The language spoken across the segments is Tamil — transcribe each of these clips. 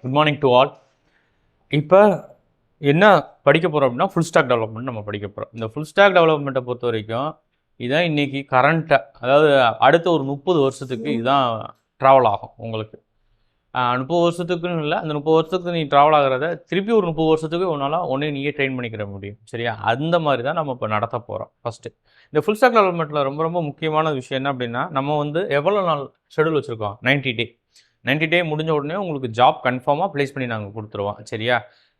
Good morning to all. இப்போ என்ன படிக்க போகிறோம் அப்படின்னா ஃபுல் ஸ்டாக் டெவலப்மெண்ட் நம்ம படிக்க போகிறோம். இந்த ஃபுல் ஸ்டாக் டெவலப்மெண்ட்டை பொறுத்த வரைக்கும் இதான் இன்றைக்கி கரண்ட்டாக, அதாவது அடுத்த ஒரு 30 வருஷத்துக்கு இதுதான் ட்ராவல் ஆகும் உங்களுக்கு. 30 வருஷத்துக்குன்னு இல்லை, அந்த 30 வருஷத்துக்கு நீ ட்ராவல் ஆகிறத திருப்பி ஒரு 30 வருஷத்துக்கு உன்னால் நீயே ட்ரெயின் பண்ணிக்கிற முடியும். சரியா? அந்த மாதிரி தான் நம்ம இப்போ நடத்த போகிறோம். ஃபஸ்ட்டு இந்த ஃபுல் ஸ்டாக் டெவலப்மெண்ட்டில் ரொம்ப ரொம்ப முக்கியமான விஷயம் என்ன அப்படின்னா, நம்ம வந்து எவ்வளோ நாள் ஷெடியூல் வச்சுருக்கோம்? 90 டே. 90 டே முடிஞ்ச உடனே உங்களுக்கு ஜாப் கன்ஃபார்மாக ப்ளேஸ் பண்ணி நாங்கள் கொடுத்துருவோம். சரியா?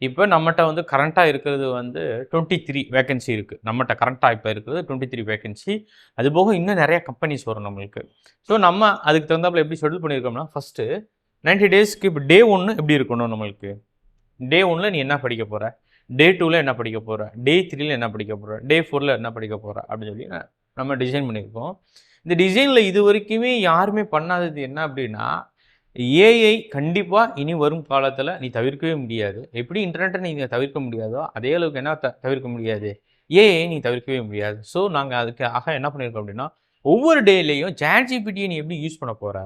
இப்போ நம்மகிட்ட வந்து கரண்ட்டாக இருக்கிறது வந்து 23 வேக்கன்சி இருக்குது. நம்மகிட்ட கரண்ட்டாக இப்போ இருக்கிறது 23 வேக்கன்சி. அதுபோக இன்னும் நிறைய கம்பெனிஸ் வரும் நம்மளுக்கு. ஸோ நம்ம அதுக்கு தகுந்தாப்பில் எப்படி ஷெடியூல் பண்ணியிருக்கோம்னா, ஃபஸ்ட்டு 90 டேஸ்க்கு இப்போ டே 1 எப்படி இருக்கணும் நம்மளுக்கு? டே 1ல் நீ என்ன படிக்க போகிற? டே 2ல் என்ன படிக்க போகிற? டே 3ல் என்ன படிக்க போகிற? டே 4ல் என்ன படிக்க போகிற? அப்படின்னு சொல்லி நம்ம டிசைன் பண்ணியிருக்கோம். இந்த டிசைனில் இது வரைக்குமே யாருமே பண்ணாதது என்ன அப்படின்னா, ஏஐ கண்டிப்பாக இனி வரும் காலத்தில் நீ தவிர்க்கவே முடியாது. எப்படி இன்டர்நெட்டை நீங்கள் தவிர்க்க முடியாதோ, அதே அளவுக்கு என்ன தவிர்க்க முடியாது? ஏஐ நீ தவிர்க்கவே முடியாது. ஸோ நாங்கள் அதுக்காக என்ன பண்ணியிருக்கோம் அப்படின்னா, ஒவ்வொரு டேலையும் ChatGPTயை நீ எப்படி யூஸ் பண்ண போகிற?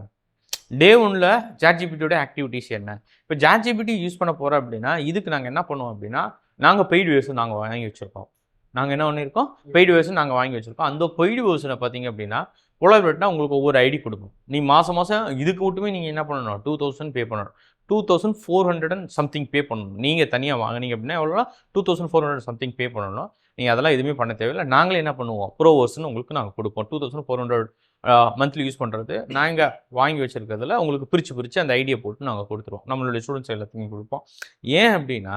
டே 1ல் ChatGPTயோட ஆக்டிவிட்டீஸ் என்ன? இப்போ ChatGPT யூஸ் பண்ண போகிற அப்படின்னா, இதுக்கு நாங்கள் என்ன பண்ணுவோம் அப்படின்னா, நாங்கள் பெய்டு வெர்ஷன் நாங்கள் வாங்கி வச்சுருக்கோம். நாங்கள் என்ன பண்ணியிருக்கோம்? பெய்டு வெர்ஷன் நாங்கள் வாங்கி வச்சுருக்கோம். அந்த பெய்டு வெர்ஷனை பார்த்தீங்க அப்படின்னா, கொலாபரேட்னா உங்களுக்கு ஒவ்வொரு ஐடி கொடுக்கும். நீ மாதம் இதுக்கு மட்டுமே நீங்கள் என்ன பண்ணணும்? 2000 பே பண்ணணும். 2400 அண்ட் சம்திங் பே பண்ணணும். நீங்கள் தனியாக வாங்கினீங்க அப்படின்னா எவ்வளோனா 2400 சம்திங் பே பண்ணணும். நீங்கள் அதெல்லாம் எதுவுமே பண்ண தேவையில்லை. நாங்களே என்ன பண்ணுவோம்? ப்ரோ வெர்ஷன் உங்களுக்கு நாங்கள் கொடுப்போம். 2400 மந்த்லி யூஸ் பண்ணுறது நாங்கள் வாங்கி வச்சுருக்கிறதுல உங்களுக்கு பிரித்து அந்த ஐடியை போட்டு நாங்கள் கொடுத்துருவோம். நம்மளுடைய ஸ்டூடெண்ட்ஸ் எல்லாத்தையும் கொடுப்போம். ஏன் அப்படின்னா,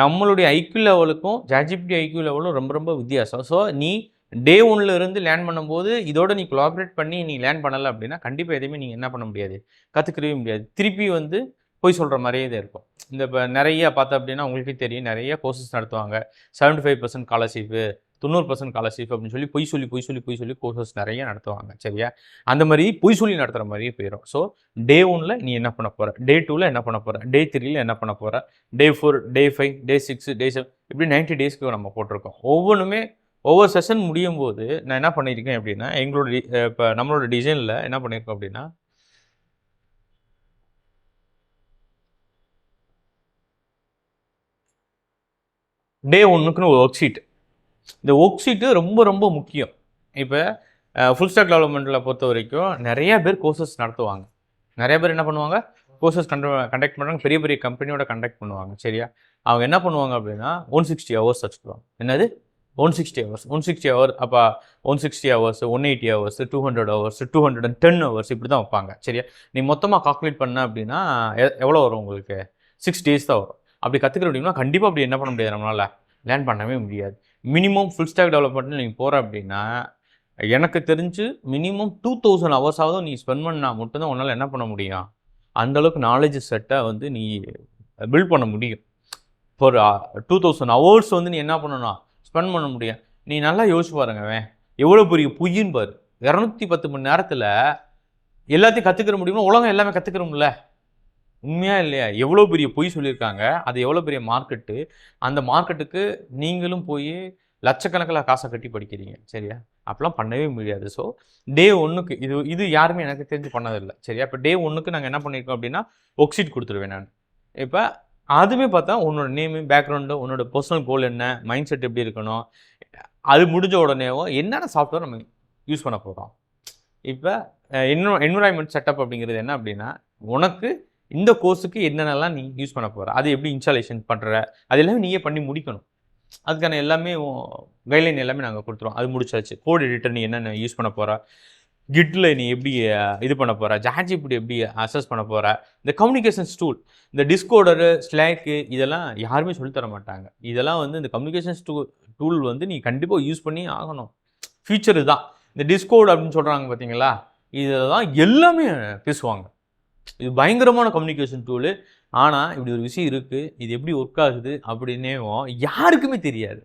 நம்மளுடைய ஐக்யூ லெவலுக்கும் ChatGPT ஐக்யூ லெவலும் ரொம்ப ரொம்ப வித்தியாசம். ஸோ நீ டே 1ல் இருந்து லேர்ன் பண்ணும்போது இதோட நீ கொலாபரேட் பண்ணி நீ லேர்ன் பண்ணலை அப்படின்னா கண்டிப்பாக எதையுமே நீங்கள் என்ன பண்ண முடியாது? கற்றுக்கவே முடியாது. திருப்பி வந்து போய் சொல்கிற மாதிரியே தான் இருக்கும். இந்த இப்போ நிறைய பார்த்தா அப்படின்னா உங்களுக்கே தெரியும், நிறைய கோர்சஸ் நடத்துவாங்க. 75% ஸ்காலர்ஷிப்பு, 90% ஸ்காலர்ஷிப் அப்படின்னு சொல்லி பொய் சொல்லி கோர்சஸ் நிறைய நடத்துவாங்க. சரியா? அந்த மாதிரி பொய் சொல்லி நடத்துகிற மாதிரியே போயிடும். ஸோ டே 1ல் நீ என்ன பண்ண போகிற? டே 2ல் என்ன பண்ண போகிற? டே 3ல் என்ன பண்ண போகிற? டே 4, டே 5, டே 6, டே 7 இப்படி 90 டேஸ்க்கு நம்ம போட்டிருக்கோம். ஒவ்வொன்றுமே ஒவ்வொரு செஷன் முடியும் போது நான் என்ன பண்ணியிருக்கேன் அப்படின்னா, எங்களோட இப்போ நம்மளோட டிசைனில் என்ன பண்ணியிருக்கோம் அப்படின்னா, டே 1க்குன்னு ஒரு ஒர்க் ஷீட். இந்த ஒர்க் ஷீட்டு ரொம்ப ரொம்ப முக்கியம். இப்போ ஃபுல் ஸ்டாக் டெவலப்மெண்ட்டில் பொறுத்த வரைக்கும் நிறைய பேர் கோர்சஸ் நடத்துவாங்க. நிறைய பேர் என்ன பண்ணுவாங்க? கோர்சஸ் கண்டக்ட் பண்ணுறாங்க. பெரிய பெரிய கம்பெனியோட கண்டக்ட் பண்ணுவாங்க. சரியா? அவங்க என்ன பண்ணுவாங்க அப்படின்னா 160 ஹவர்ஸ் வச்சுக்குவாங்க. என்னது? 160 ஹவர்ஸ். 160 ஹவர் அப்போ 160 ஹவர்ஸ், 180 ஹவர்ஸ், 200 ஹவர்ஸ், 210 ஹவர்ஸ் இப்படி தான் வைப்பாங்க. சரியா? நீ மொத்தமாக கால்குலேட் பண்ண அப்படின்னா எவ்வளோ வரும் உங்களுக்கு? 6 டேஸ் தான் வரும். அப்படி கற்றுக்கிற அப்படின்னா கண்டிப்பாக அப்படி என்ன பண்ண முடியாது, நம்மளால் லேர்ன் பண்ணவே முடியாது. மினிமம் ஃபுல் ஸ்டாக் டெவலப்மெண்ட்டில் நீங்கள் போகிற அப்படின்னா, எனக்கு தெரிஞ்சு மினிமம் 2000 ஹவர்ஸாவது நீ ஸ்பெண்ட் பண்ணால் மட்டும்தான் உன்னால் என்ன பண்ண முடியும்? அந்தளவுக்கு நாலேஜ் செட்டை வந்து நீ பில்ட் பண்ண முடியும். ஒரு 2000 ஹவர்ஸ் வந்து நீ என்ன பண்ணணும்? ஸ்பெண்ட் பண்ண முடியும். நீ நல்லா யோசிச்சு பாருங்கவேன், எவ்வளோ பெரிய பொய்ன்னு பாரு. 210 மணி நேரத்தில் எல்லாத்தையும் கற்றுக்கிற முடியுமா? உலகம் எல்லாமே கற்றுக்கிறோம்ல, உண்மையா இல்லையா? எவ்வளோ பெரிய பொய் சொல்லியிருக்காங்க. அது எவ்வளோ பெரிய மார்க்கெட்டு. அந்த மார்க்கெட்டுக்கு நீங்களும் போய் லட்சக்கணக்கில் காசை கட்டி படிக்கிறீங்க. சரியா? அப்போலாம் பண்ணவே முடியாது. ஸோ டே 1க்கு இது யாருமே எனக்கு தெரிஞ்சு பண்ணதில்லை. சரியா? இப்போ டே 1க்கு நாங்கள் என்ன பண்ணியிருக்கோம் அப்படின்னா, ஒர்க் ஷீட் கொடுத்துருவேன் நான். இப்போ அதுவுமே பார்த்தா உன்னோட நேமு, பேக்ரவுண்டு, உன்னோட பர்சனல் கோல் என்ன, மைண்ட் செட் எப்படி இருக்கணும், அது முடிஞ்ச உடனேவும் என்னென்ன சாஃப்ட்வேர் நம்ம யூஸ் பண்ண போகிறோம். இப்போ என்விரான்மெண்ட் செட்டப் அப்படிங்கிறது என்ன அப்படின்னா, உனக்கு இந்த கோர்ஸுக்கு என்னென்னலாம் நீ யூஸ் பண்ண போகிற, அது எப்படி இன்ஸ்டாலேஷன் பண்ணுற, அது எல்லாமே நீயே பண்ணி முடிக்கணும். அதுக்கான எல்லாமே கைட்லைன் எல்லாமே நாங்கள் கொடுத்துருவோம். அது முடிச்சாச்சு. கோட் எடிட்டர் நீ என்னென்ன யூஸ் பண்ண போகிற, கிட்டில் நீ எப்படி இது பண்ண போகிற, ChatGPT எப்படி அசஸ் பண்ண போகிற, இந்த கம்யூனிகேஷன்ஸ் டூல், இந்த டிஸ்கோடரு, ஸ்லாக்கு இதெல்லாம் யாருமே சொல்லித்தர மாட்டாங்க. இதெல்லாம் வந்து இந்த கம்யூனிகேஷன்ஸ் டூல் வந்து நீ கண்டிப்பாக யூஸ் பண்ணி ஆகணும். ஃபியூச்சர் தான். இந்த டிஸ்கோட் அப்படின்னு சொல்கிறாங்க பார்த்தீங்களா, இதில் தான் எல்லாமே பேசுவாங்க. இது பயங்கரமான கம்யூனிகேஷன் டூலு. ஆனால் இப்படி ஒரு விஷயம் இருக்குது, இது எப்படி ஒர்க் ஆகுது அப்படின்னேவும் யாருக்குமே தெரியாது.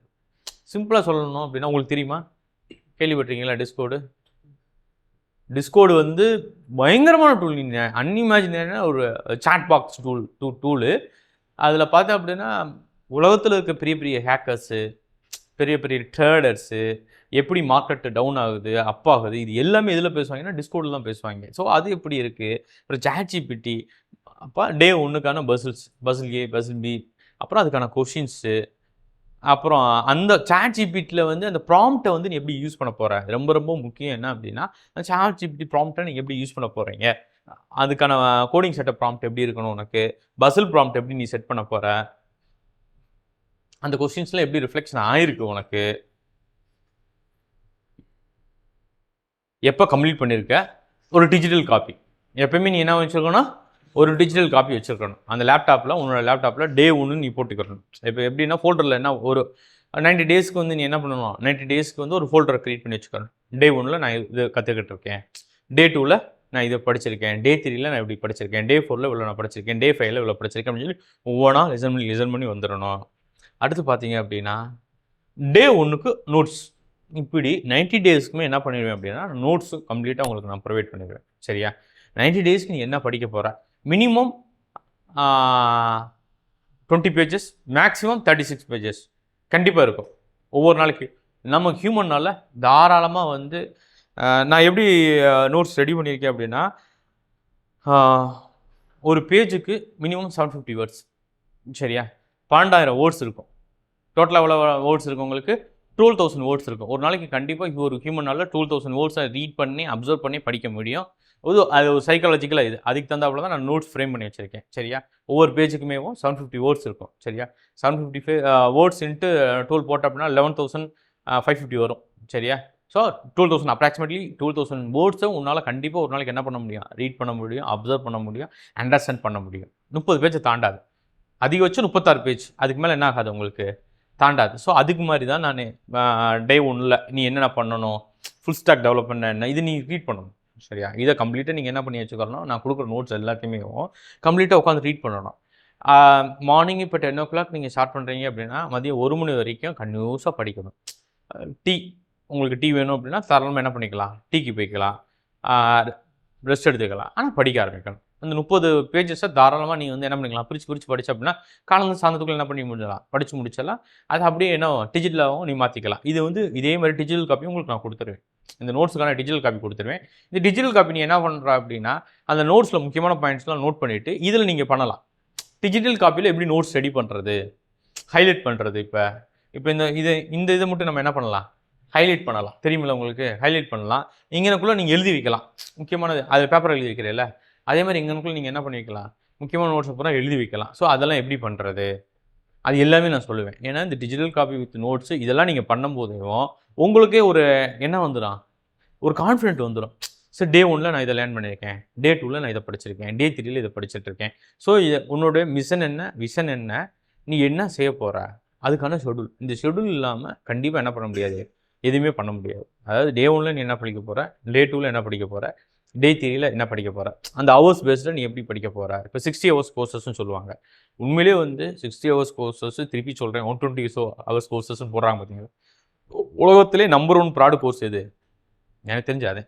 சிம்பிளாக சொல்லணும் அப்படின்னா, உங்களுக்கு தெரியுமா? கேள்விப்பட்டிருக்கீங்களா டிஸ்கோடு? டிஸ்கோடு வந்து பயங்கரமான டூல். நீங்கள் அன்இமேஜினரியான ஒரு சாட் பாக்ஸ் டூலு. அதில் பார்த்தேன் அப்படின்னா, உலகத்தில் இருக்க பெரிய பெரிய ஹேக்கர்ஸு, பெரிய பெரிய ட்ரேடர்ஸு, எப்படி மார்க்கெட்டு டவுன் ஆகுது, அப் ஆகுது, இது எல்லாமே எதில் பேசுவாங்கன்னா டிஸ்கோடில் தான் பேசுவாங்க. ஸோ அது எப்படி இருக்குது? அப்புறம் ChatGPT அப்போ டே ஒன்றுக்கான பசில் ஏ, பசில் பி, அப்புறம் அதுக்கான கொஷின்ஸு, அப்புறம் அந்த சாட் ஜிபிடியில் வந்து அந்த ப்ராம்ப்டை வந்து நீ எப்படி யூஸ் பண்ண போகிற, ரொம்ப ரொம்ப முக்கியம் என்ன அப்படின்னா, அந்த சாட் ஜிபிடி ப்ராம்ப்டை நீங்கள் எப்படி யூஸ் பண்ண போகிறீங்க, அதுக்கான கோடிங் செட்டப் ப்ராம்ப்ட் எப்படி இருக்கணும் உனக்கு, பசில் ப்ராம்ப்ட் எப்படி நீ செட் பண்ண போகிற, அந்த கொஸ்டின்ஸ்லாம் எப்படி ரிஃப்ளெக்ஷன் ஆயிருக்கு உனக்கு, எப்போ கம்ப்ளீட் பண்ணியிருக்க, ஒரு டிஜிட்டல் காப்பி எப்பயுமே நீ என்ன வச்சுருக்கணும், ஒரு டிஜிட்டல் காப்பி வச்சுருக்கணும் அந்த லேப்டாப்பில், உன்னோட லேப்டாப்பில் டே ஒன்று நீ போட்டுக்கணும். இப்போ எப்படின்னா ஃபோல்டரில் என்ன ஒரு 90 டேஸ்க்கு வந்து நீ என்ன பண்ணணும், 90 டேஸ்க்கு வந்து ஒரு ஃபோல்டரை க்ரியேட் பண்ணி வச்சுக்கணும். டே 1ல் நான் இது கற்றுக்கிட்டு இருக்கேன், டே 2ல் நான் இதை படிச்சிருக்கேன், டே 3ல் நான் இப்படி படிச்சிருக்கேன், டே 4ல் இவ்வளோ நான் படிச்சிருக்கேன், டே 5ல் இவ்வளோ படிச்சிருக்கேன் அப்படின்னு சொல்லி ஒவ்வொன்றா லிசன் பண்ணி வந்துடணும். அடுத்து பார்த்தீங்க அப்படின்னா டே 1க்கு நோட்ஸ், இப்படி 90 டேஸ்க்குமே என்ன பண்ணிடுவேன் அப்படின்னா நோட்ஸு கம்ப்ளீட்டாக உங்களுக்கு நான் ப்ரொவைட் பண்ணிடுவேன். சரியா? 90 டேஸ்க்கு நீ என்ன படிக்க போகிற, மினிமம் 20 பேஜஸ், மேக்ஸிமம் 36 பேஜஸ் கண்டிப்பாக இருக்கும் ஒவ்வொரு நாளைக்கு. நம்ம ஹியூமனால் தாராளமாக வந்து நான் எப்படி நோட்ஸ் ரெடி பண்ணியிருக்கேன் அப்படின்னா, ஒரு பேஜுக்கு மினிமம் 750 வேர்ட்ஸ். சரியா? 12,000 வேர்ட்ஸ் இருக்கும். டோட்டலாக எவ்வளோ வேர்ட்ஸ் இருக்கும் உங்களுக்கு, 12,000 வேர்ட்ஸ் இருக்கும். ஒரு நாளைக்கு கண்டிப்பாக ஒரு ஹியூமனால் 12,000 வேர்ட்ஸை ரீட் பண்ணி அப்சர்வ் பண்ணி படிக்க முடியும். அது ஒரு சைக்காலஜிக்கலாக இது, அதுக்கு தந்தாப்புல தான் நான் நோட்ஸ் ஃப்ரேம் பண்ணி வச்சுருக்கேன். சரியா? ஒவ்வொரு பேஜுக்குமே 750 வேர்ட்ஸ் இருக்கும். சரியா? 750 வேர்ட்ஸ் இன்ட்டு 12 போட்ட அப்படின்னா 11,550 வரும். சரியா? ஸோ 12,000 அப்ராக்சிமேட்லி 12,000 வேர்ட்ஸை உன்னால் கண்டிப்பாக ஒரு நாளைக்கு என்ன பண்ண முடியும், ரீட் பண்ண முடியும், அப்சர்வ் பண்ண முடியும், அண்டர்ஸ்டாண்ட் பண்ண முடியும். 30 பேஜை தாண்டாது, அதிகபட்சம் 36 பேஜ், அதுக்கு மேலே என்ன ஆகாது உங்களுக்கு, தாண்டாது. ஸோ அதுக்கு மாதிரி தான் நான் டே 1ல் நீ என்னென்ன பண்ணணும், ஃபுல் ஸ்டாக் டெவலப்மெண்ட் என்ன, இது நீ ரீட் பண்ணணும். சரியா? இதை கம்ப்ளீட்டாக நீங்கள் என்ன பண்ணி வச்சுக்கணும், நான் கொடுக்குற நோட்ஸ் எல்லாத்தையுமே கம்ப்ளீட்டாக உட்காந்து ரீட் பண்ணணும். மார்னிங் இப்போ 10 o'clock நீங்கள் ஸ்டார்ட் பண்ணுறீங்க அப்படின்னா மதியம் 1 மணி வரைக்கும் கன்யூஸாக படிக்கணும். டீ, உங்களுக்கு டீ வேணும் அப்படின்னா தாராளமாக என்ன பண்ணிக்கலாம், டீக்கு போய்க்கலாம், ரெஸ்ட் எடுத்துக்கலாம், ஆனால் படிக்க ஆரம்பிக்கணும். அந்த 30 பேஜஸை தாராளமாக நீங்கள் வந்து என்ன பண்ணிக்கலாம், பிரித்து படிச்ச அப்படின்னா காலையில் சாயந்தரத்துக்குள்ள என்ன பண்ணி முடிச்சிடலாம், படித்து முடிச்சிடலாம். அது அப்படியே என்ன டிஜிட்டலாகவும் நீ மாற்றிக்கலாம். இது வந்து இதே மாதிரி டிஜிட்டல் காப்பி உங்களுக்கு நான் கொடுத்துருவேன். இந்த நோட்ஸுக்கான டிஜிட்டல் காப்பி கொடுத்துருவேன். இந்த டிஜிட்டல் காப்பி நீ என்ன பண்ணுற அப்படின்னா, அந்த நோட்ஸில் முக்கியமான பாயிண்ட்ஸ்லாம் நோட் பண்ணிவிட்டு இதில் நீங்கள் பண்ணலாம். டிஜிட்டல் காப்பியில் எப்படி நோட்ஸ் ரெடி பண்ணுறது, ஹைலைட் பண்ணுறது. இப்போ இந்த இதை மட்டும் நம்ம என்ன பண்ணலாம், ஹைலைட் பண்ணலாம். தெரியுமில்ல உங்களுக்கு, ஹைலைட் பண்ணலாம். இங்கனக்குள்ளே நீங்கள் எழுதி வைக்கலாம் முக்கியமானது, அது பேப்பர் எழுதி வைக்கிறீல்ல, அதே மாதிரி இங்கனக்குள்ளே நீங்கள் என்ன பண்ணி வைக்கலாம், முக்கியமான நோட்ஸை பூரா எழுதி வைக்கலாம். ஸோ அதெல்லாம் எப்படி பண்ணுறது, அது எல்லாமே நான் சொல்லுவேன். ஏன்னா இந்த டிஜிட்டல் காப்பி வித் நோட்ஸு இதெல்லாம் நீங்கள் பண்ணும்போதும் உங்களுக்கே ஒரு என்ன வந்துடும், ஒரு கான்ஃபிடென்ட் வந்துடும். ஸோ டே 1ல் நான் இதை லேர்ன் பண்ணியிருக்கேன், டே 2ல் நான் இதை படிச்சிருக்கேன், டே 3ல் இதை படிச்சுட்ருக்கேன். ஸோ உன்னோட மிஷன் என்ன, விஷன் என்ன, நீ என்ன செய்ய போகிற, அதுக்கான ஷெடியூல். இந்த ஷெடியூல் இல்லாமல் கண்டிப்பாக என்ன பண்ண முடியாது, எதுவுமே பண்ண முடியாது. அதாவது டே 1ல் நீ என்ன படிக்க போகிற, டே 2ல் என்ன படிக்க போகிற, டே 3ல் என்ன படிக்க போகிற, அந்த ஹவர்ஸ் பேஸில் நீ எப்படி படிக்க போகிற. இப்போ 60 ஹவர்ஸ் கோர்சஸ்ன்னு சொல்லுவாங்க. உண்மையிலே வந்து 60 ஹவர்ஸ் கோர்சஸ், திருப்பி சொல்கிறேன் 120 ஹவர்ஸ் கோர்சஸ்ன்னு போடுறாங்க பார்த்தீங்களா. உலகத்திலே நம்பர் 1 ப்ராடு கோர்ஸ் எது, எனக்கு தெரிஞ்ச அதே.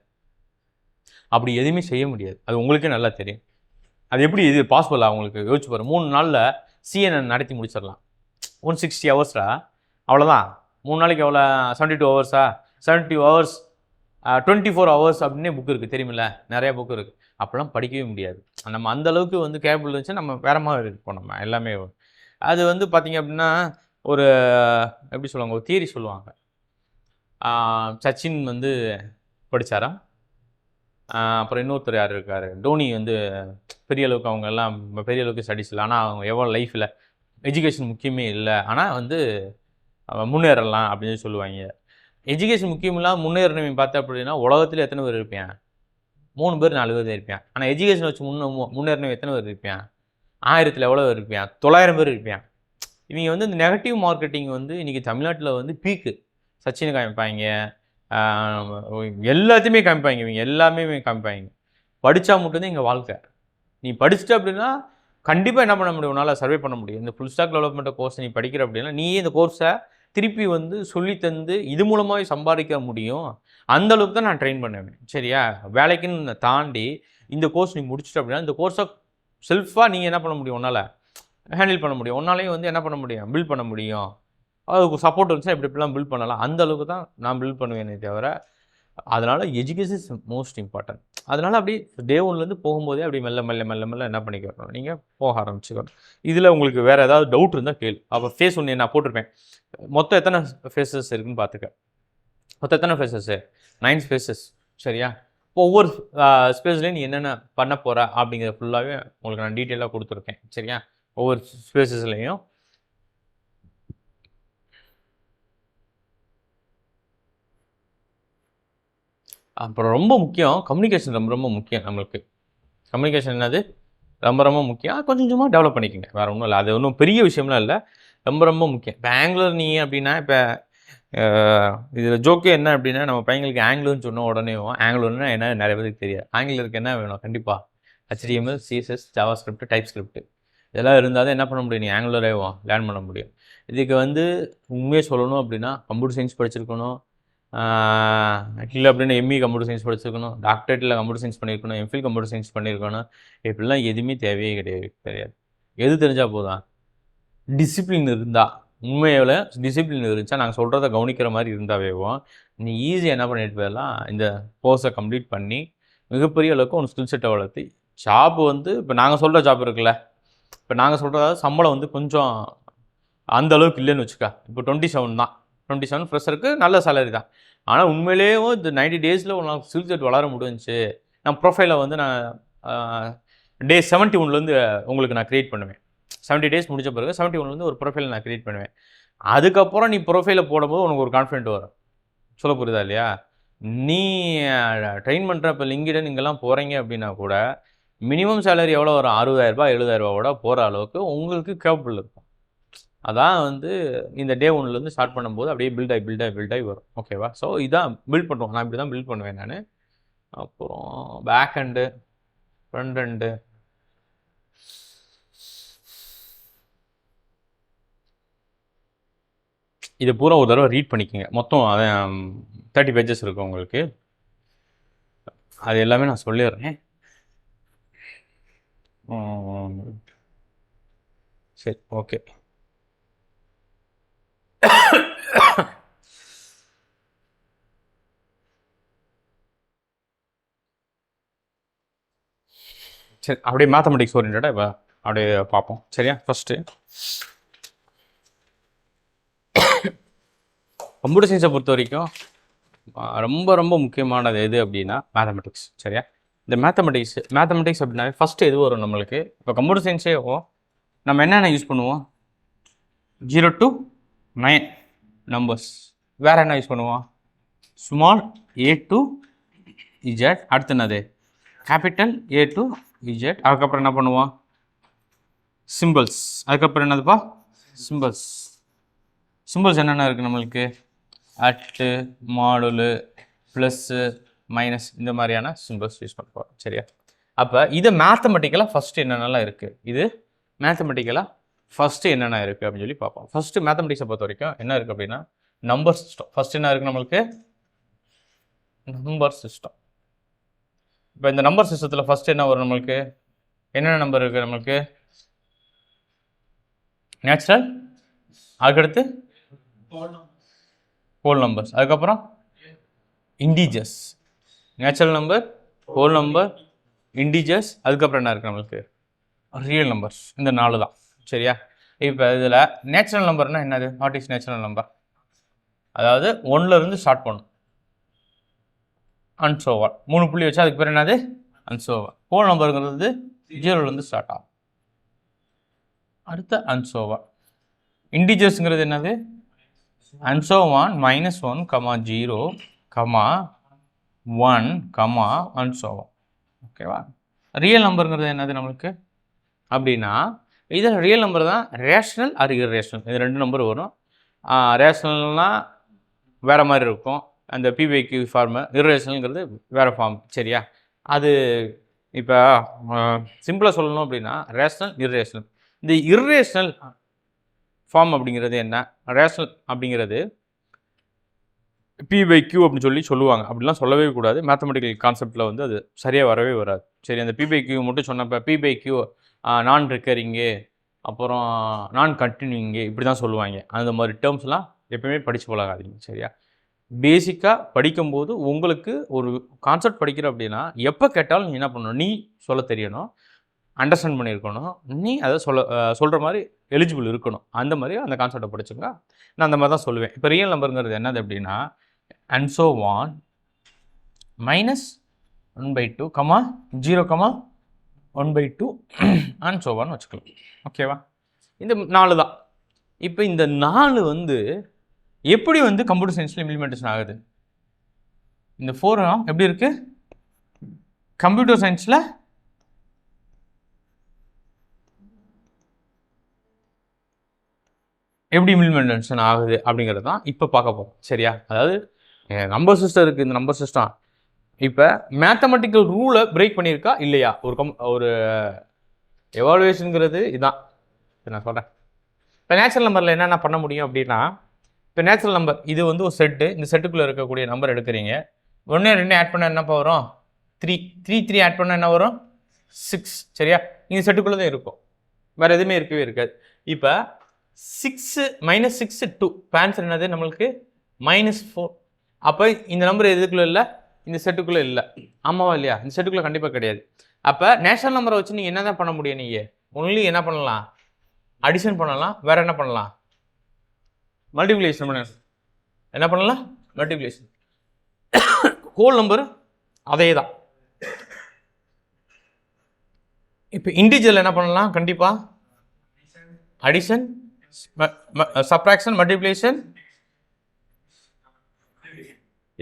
அப்படி எதுவுமே செய்ய முடியாது, அது உங்களுக்கே நல்லா தெரியும். அது எப்படி இது பாசிபிளா உங்களுக்கு யோசிச்சு பாருங்க. 3 நாளில் CNN நடத்தி முடிச்சிடலாம். 160 ஹவர்ஸ்டா, அவ்வளோதான். 3 நாளைக்கு எவ்வளோ, 72 ஹவர்ஸா, 72 ஹவர்ஸ் 24 ஹவர்ஸ் அப்படின்னே புக் இருக்குது தெரியுமில்ல, நிறையா புக் இருக்குது. அப்போலாம் படிக்கவே முடியாது. நம்ம அந்தளவுக்கு வந்து கேபிள் இருந்துச்சு, நம்ம வேற மாதிரி இருப்போம். நம்ம எல்லாமே அது வந்து பார்த்திங்க அப்படின்னா ஒரு எப்படி சொல்லுவாங்க, ஒரு தியரி சொல்லுவாங்க. சச்சின் வந்து படித்தாரா, அப்புறம் இன்னொருத்தர் யார் இருக்கார், டோனி வந்து பெரிய அளவுக்கு அவங்க எல்லாம் பெரிய அளவுக்கு ஸ்டடீஸ் இல்லை, ஆனால் அவங்க எவ்வளோ லைஃப்பில் எஜுகேஷன் முக்கியமே இல்லை, ஆனால் வந்து முன்னேறலாம் அப்படின்னு சொல்லுவாங்க. எஜுகேஷன் முக்கியம் இல்லாமல் முன்னேறணும் பார்த்தா அப்படின்னா உலகத்தில் எத்தனை பேர் இருப்பேன், 3 பேர் 4 பேர் இருப்பேன். ஆனால் எஜுகேஷன் வச்சு முன்னேறணும் எத்தனை பேர் இருப்பேன், 1000ல் எவ்வளோ இருப்பேன், 900 பேர் இருப்பேன். இவங்க வந்து இந்த நெகட்டிவ் மார்க்கெட்டிங் வந்து இன்றைக்கி தமிழ்நாட்டில் வந்து பீக்கு. சச்சினை காமிப்பாங்க, எல்லாத்தையுமே காமிப்பாங்க, இவங்க எல்லாமே காமிப்பாங்க. படித்தா மட்டும்தான் எங்கள் வாழ்க்கை. நீ படிச்சுட்ட அப்படின்னா கண்டிப்பாக என்ன பண்ண முடியும், உன்னால் சர்வே பண்ண முடியும். இந்த ஃபுல் ஸ்டாக் டெவலப்மெண்ட் கோர்ஸ் நீ படிக்கிற அப்படின்னா நீயே இந்த கோர்ஸை திருப்பி வந்து சொல்லித்தந்து இது மூலமாகவே சம்பாதிக்க முடியும். அந்தளவுக்கு தான் நான் ட்ரெயின் பண்ணுவேன். சரியா? வேலைக்குன்னு தாண்டி இந்த கோர்ஸ் நீ முடிச்சுட்ட அப்படின்னா இந்த கோர்ஸை செல்ஃபாக நீங்கள் என்ன பண்ண முடியும், உன்னால் ஹேண்டில் பண்ண முடியும். உன்னாலேயும் வந்து என்ன பண்ண முடியும், பில்ட் பண்ண முடியும். அதுக்கு சப்போர்ட் இருந்துச்சுன்னா இப்படிலாம் பில்ட் பண்ணலாம். அந்த அளவுக்கு தான் நான் பில்ட் பண்ணுவேனே தவிர அதனால் எஜுகேஷன் இஸ் மோஸ்ட் இம்பார்ட்டன்ட். அதனால் அப்படி டே ஒன்லேருந்து போகும்போதே அப்படி மெல்ல மெல்ல மெல்ல மெல்ல என்ன பண்ணிக்கிறோம், நீங்கள் போக ஆரம்பிச்சுக்கணும். இதில் உங்களுக்கு வேறு ஏதாவது டவுட் இருந்தால் கேள்வி. அப்போ ஃபேஸ் ஒன்று நான் போட்டிருப்பேன், மொத்தம் எத்தனை ஃபேஸஸ் இருக்குதுன்னு பார்த்துக்க. மொத்தம் எத்தனை ஃபேஸஸ்ஸு? 9 ஃபேஸஸ். சரியா? ஒவ்வொரு ஸ்பேஸ்லேயும் நீ என்னென்ன பண்ண போகிற அப்படிங்கிறத ஃபுல்லாகவே உங்களுக்கு நான் டீட்டெயிலாக கொடுத்துருக்கேன். சரியா? ஒவ்வொரு ஸ்பேஸஸ்லேயும் அப்புறம் ரொம்ப முக்கியம் கம்யூனிகேஷன், ரொம்ப ரொம்ப முக்கியம் நம்மளுக்கு. கம்யூனிகேஷன் என்னது ரொம்ப ரொம்ப முக்கியம். கொஞ்சம் கொஞ்சமாக டெவலப் பண்ணிக்கோங்க, வேறு ஒன்றும் இல்லை. அது ஒன்றும் பெரிய விஷயம்லாம் இல்லை, ரொம்ப ரொம்ப முக்கியம். இப்போ ஆங்குலர் நீங்கள் அப்படின்னா, இப்போ இதில் ஜோக்கே என்ன அப்படின்னா, நம்ம பையங்களுக்கு ஆங்குலர்னு சொன்ன உடனே ஆங்குலர்னா என்ன நிறைய பேருக்கு தெரியாது. ஆங்குலருக்கு என்ன வேணும்? கண்டிப்பாக HTML, CSS, JavaScript, TypeScript இதெல்லாம் இருந்தால் தான் என்ன பண்ண முடியும், நீ ஆங்குலரே லேர்ன் பண்ண முடியும். இதுக்கு உண்மையாக சொல்லணும் அப்படின்னா கம்ப்யூட்டர் சயின்ஸ் படிச்சிருக்கணும், இல்லை அப்படின்னா ME கம்ப்யூட்டர் சயின்ஸ் படிச்சிருக்கணும், டாக்டரேட்டில் கம்ப்யூட்டர் சயின்ஸ் பண்ணியிருக்கணும், MPhil கம்ப்யூட்டர் சயின்ஸ் பண்ணியிருக்கணும். இப்படிலாம் எதுவுமே தேவையே கிடையாது. எது தெரிஞ்சால் போதும், டிசிப்ளின் இருந்தால். உண்மையில் டிசிப்ளின் இருந்துச்சா நாங்கள் சொல்கிறத கவனிக்கிற மாதிரி இருந்தாவேவும் நீ ஈஸியாக என்ன பண்ணிட்டு போயிடலாம், இந்த கோர்ஸை கம்ப்ளீட் பண்ணி மிகப்பெரிய அளவுக்கு ஒரு ஸ்கில் செட்டை வளர்த்து ஜாப் இப்போ நாங்கள் சொல்கிற ஜாப் இருக்குல்ல, இப்போ நாங்கள் சொல்கிறதாவது சம்பளம் கொஞ்சம் அந்த அளவுக்கு இல்லைன்னு வச்சுக்கா. இப்போ 27 தான், 27 ஃப்ரெஷருக்கு நல்ல சேலரி தான். ஆனால் உண்மையிலேயே இந்த 90 டேஸில் ஒரு ஸ்கில் செட் வளர முடிஞ்சிச்சு. நான் ப்ரொஃபைலை நான் டே 71 உங்களுக்கு நான் க்ரியேட் பண்ணுவேன். 70 டேஸ் முடிஞ்ச பிறகு 71 ஒரு ப்ரொஃபைல் நான் க்ரியேட் பண்ணுவேன். அதுக்கப்புறம் நீ ப்ரொஃபைலை போடும்போது உனக்கு ஒரு கான்ஃபிடென்ட் வரும். சொல்ல புரியுதா இல்லையா? நீ ட்ரெயின் பண்ணுற இப்போ லிங்கிடன் இங்கெல்லாம் போகிறீங்க அப்படின்னா கூட மினிமம் சேலரி எவ்வளோ வரும்? 60,000 70,000 போகிற அளவுக்கு உங்களுக்கு கேப்பபிள் இருக்கும். அதான் இந்த டே ஒன்லேருந்து ஸ்டார்ட் பண்ணும்போது அப்படியே பில்ட் ஆகி வரும். ஓகேவா? ஸோ இதான் பில்ட் பண்ணுவோம். நான் இப்படி தான் பில்ட் பண்ணுவேன் நான். அப்புறம் பேக் ஹெண்டு, ஃப்ரண்ட் ஹெண்டு, இதை பூரா ஒரு தடவை ரீட் பண்ணிக்கோங்க. மொத்தம் 30 பேஜஸ் இருக்கும் உங்களுக்கு. அது எல்லாமே நான் சொல்லிடுறேன். சரி, ஓகே. சரி, அப்படியே மேத்தமெட்டிக்ஸ் ஓரியன்டா இப்போ அப்படியே பார்ப்போம். சரியா? ஃபஸ்ட்டு கம்ப்யூட்டர் சயின்ஸை பொறுத்த வரைக்கும் ரொம்ப ரொம்ப முக்கியமானது எது அப்படின்னா மேத்தமெட்டிக்ஸ். சரியா? இந்த மேத்தமெட்டிக்ஸ் அப்படின்னாவே ஃபஸ்ட்டு எது வரும் நம்மளுக்கு? இப்போ கம்ப்யூட்டர் சயின்ஸே நம்ம என்னென்ன யூஸ் பண்ணுவோம்? 0 to 9 நம்பர்ஸ். வேறு என்ன யூஸ் பண்ணுவோம்? Small a to z. அடுத்து என்னது? Capital A to Z. அதுக்கப்புறம் என்ன பண்ணுவோம்? சிம்பிள்ஸ். அதுக்கப்புறம் என்னதுப்பா? சிம்பிள்ஸ் என்னென்ன இருக்குது நம்மளுக்கு? அட்டு, மாடுலு, ப்ளஸ்ஸு, மைனஸ், இந்த மாதிரியான சிம்பிள்ஸ் யூஸ் பண்ண போகிறோம். சரியா? அப்போ இது மேத்தமெட்டிக்கலாக ஃபஸ்ட்டு என்னென்னலாம் இருக்குது, இது மேத்தமெட்டிக்கலாக ஃபஸ்ட்டு என்னென்ன இருக்குது அப்படின்னு சொல்லி பார்ப்போம். ஃபஸ்ட்டு மேத்தமெட்டிக்ஸை பொறுத்த வரைக்கும் என்ன இருக்குது அப்படின்னா நம்பர் சிஸ்டம். ஃபஸ்ட்டு என்ன இருக்குது நம்மளுக்கு? Number system. இப்போ இந்த நம்பர் சிஸ்டத்தில் ஃபஸ்ட்டு என்ன வரும் நம்மளுக்கு? என்னென்ன நம்பர் இருக்குது நம்மளுக்கு? நேச்சுரல், அதுக்கடுத்து ஹோல் நம்பர்ஸ், அதுக்கப்புறம் integers. Natural number, whole number, integers, அதுக்கப்புறம் என்ன இருக்குது நம்மளுக்கு? Real numbers. இந்த 4 தான். சரியா? இப்போ இதில் நேச்சுரல் நம்பர்னால் என்னது? What is natural number? அதாவது 1லேருந்து ஸ்டார்ட் பண்ணும். அன்சோவா 3 புள்ளி வச்சா அதுக்கு பேர் என்னது? அன்சோவா. ஹோல் நம்பருங்கிறது 0லேருந்து ஸ்டார்ட் ஆகும். அடுத்த அன்சோவா. இண்டீஜர்ஸுங்கிறது என்னது? அன்சோவான் -1, 0, 1, அன்சோவா. ஓகேவா? ரியல் நம்பருங்கிறது என்னது நம்மளுக்கு அப்படின்னா, இதில் ரியல் நம்பர் தான் ரேஷ்னல் ஆர் இர்ரேஷ்னல். இது 2 நம்பர் வரும். ரேஷ்னல்னால் வேறு மாதிரி இருக்கும், அந்த PQ ஃபார்மு. இர்ரேஷ்னல்ங்கிறது வேறு ஃபார்ம். சரியா? அது இப்போ சிம்பிளாக சொல்லணும் அப்படின்னா ரேஷ்னல், இர்ரேஷ்னல். இந்த இர்ரேஷ்னல் ஃபார்ம் அப்படிங்கிறது என்ன? ரேஷ்னல் அப்படிங்கிறது P/Q அப்படின்னு சொல்லி சொல்லுவாங்க. அப்படிலாம் சொல்லவே கூடாது. மேத்தமெட்டிக்கல் கான்செப்டில் அது சரியாக வரவே வராது. சரி, அந்த P/Q மட்டும் சொன்னப்போ P/Q நான் ரிக்கரிங்கு, அப்புறம் நான் கண்டினியூங்கு, இப்படி தான் சொல்லுவாங்க. அந்த மாதிரி டேர்ம்ஸ்லாம் எப்பயுமே படித்து பழகாதீங்க. சரியா? பேசிக்காக படிக்கும்போது உங்களுக்கு ஒரு கான்செப்ட் படிக்கிற அப்படின்னா எப்போ கேட்டாலும் நீ என்ன பண்ணணும், நீ சொல்ல தெரியணும், அண்டர்ஸ்டாண்ட் பண்ணியிருக்கணும், நீ அதை சொல்கிற மாதிரி எலிஜிபிள் இருக்கணும். அந்த மாதிரி அந்த கான்செப்டை படிச்சுங்க. நான் அந்த மாதிரி தான் சொல்லுவேன். இப்போ ரியல் நம்பருங்கிறது என்னது அப்படின்னா and so on -1/2, 0, 1/2 and so on வச்சுக்கலாம். ஓகேவா? இந்த 4 தான். இப்போ இந்த 4 வந்து எப்படி வந்து கம்ப்யூட்டர் சயின்ஸில் இம்ப்ளிமெண்டேஷன் ஆகுது? இந்த 4 எப்படி இருக்கு கம்ப்யூட்டர் சயின்ஸில்? எப்படி இம்ப்ளிமெண்டேஷன் ஆகுது அப்படிங்கிறது தான் இப்போ பார்க்க போகிறோம். சரியா? அதாவது நம்பர் சிஸ்டம் இருக்குது. இந்த நம்பர் சிஸ்டம் இப்போ மேத்தமெட்டிக்கல் ரூலை பிரேக் பண்ணியிருக்கா இல்லையா? ஒரு எவாலுவேஷனுங்கிறது இதுதான். நான் சொல்கிறேன். இப்போ நேச்சுரல் நம்பரில் என்னென்ன பண்ண முடியும் அப்படின்னா, இப்போ நேச்சுரல் நம்பர் இது வந்து ஒரு செட்டு. இந்த செட்டுக்குள்ளே இருக்கக்கூடிய நம்பர் எடுக்கிறீங்க. 1 2 ஆட் பண்ணால் என்னப்பா வரும்? 3 3 ஆட் பண்ணால் என்ன வரும்? 6. சரியா? இந்த செட்டுக்குள்ளே தான் இருக்கும், வேறு எதுவுமே இருக்கவே இருக்காது. இப்போ 6 -6 2 ஆன்சர் என்னது நம்மளுக்கு? -4. அப்போ இந்த நம்பர் எதுக்குள்ளே இல்லை? இந்த செட்டுக்குள்ளே இல்லை. ஆமாவா இல்லையா? இந்த செட்டுக்குள்ளே கண்டிப்பாக கிடையாது. அப்போ நேச்சுரல் நம்பரை வச்சு நீங்கள் என்ன தான் பண்ண முடியும்? நீங்கள் ஒன்லி என்ன பண்ணலாம்? அடிஷன் பண்ணலாம். வேறு என்ன பண்ணலாம்? மல்டிப்ளிகேஷன் பண்ண என்ன பண்ணலாம்? மல்டிப்ளிகேஷன். ஹோல் நம்பர் அதே தான். இப்போ இன்டிஜரில் என்ன பண்ணலாம்? கண்டிப்பாக அடிஷன், சப்ராக்ஷன், மல்டிப்ளிகேஷன்.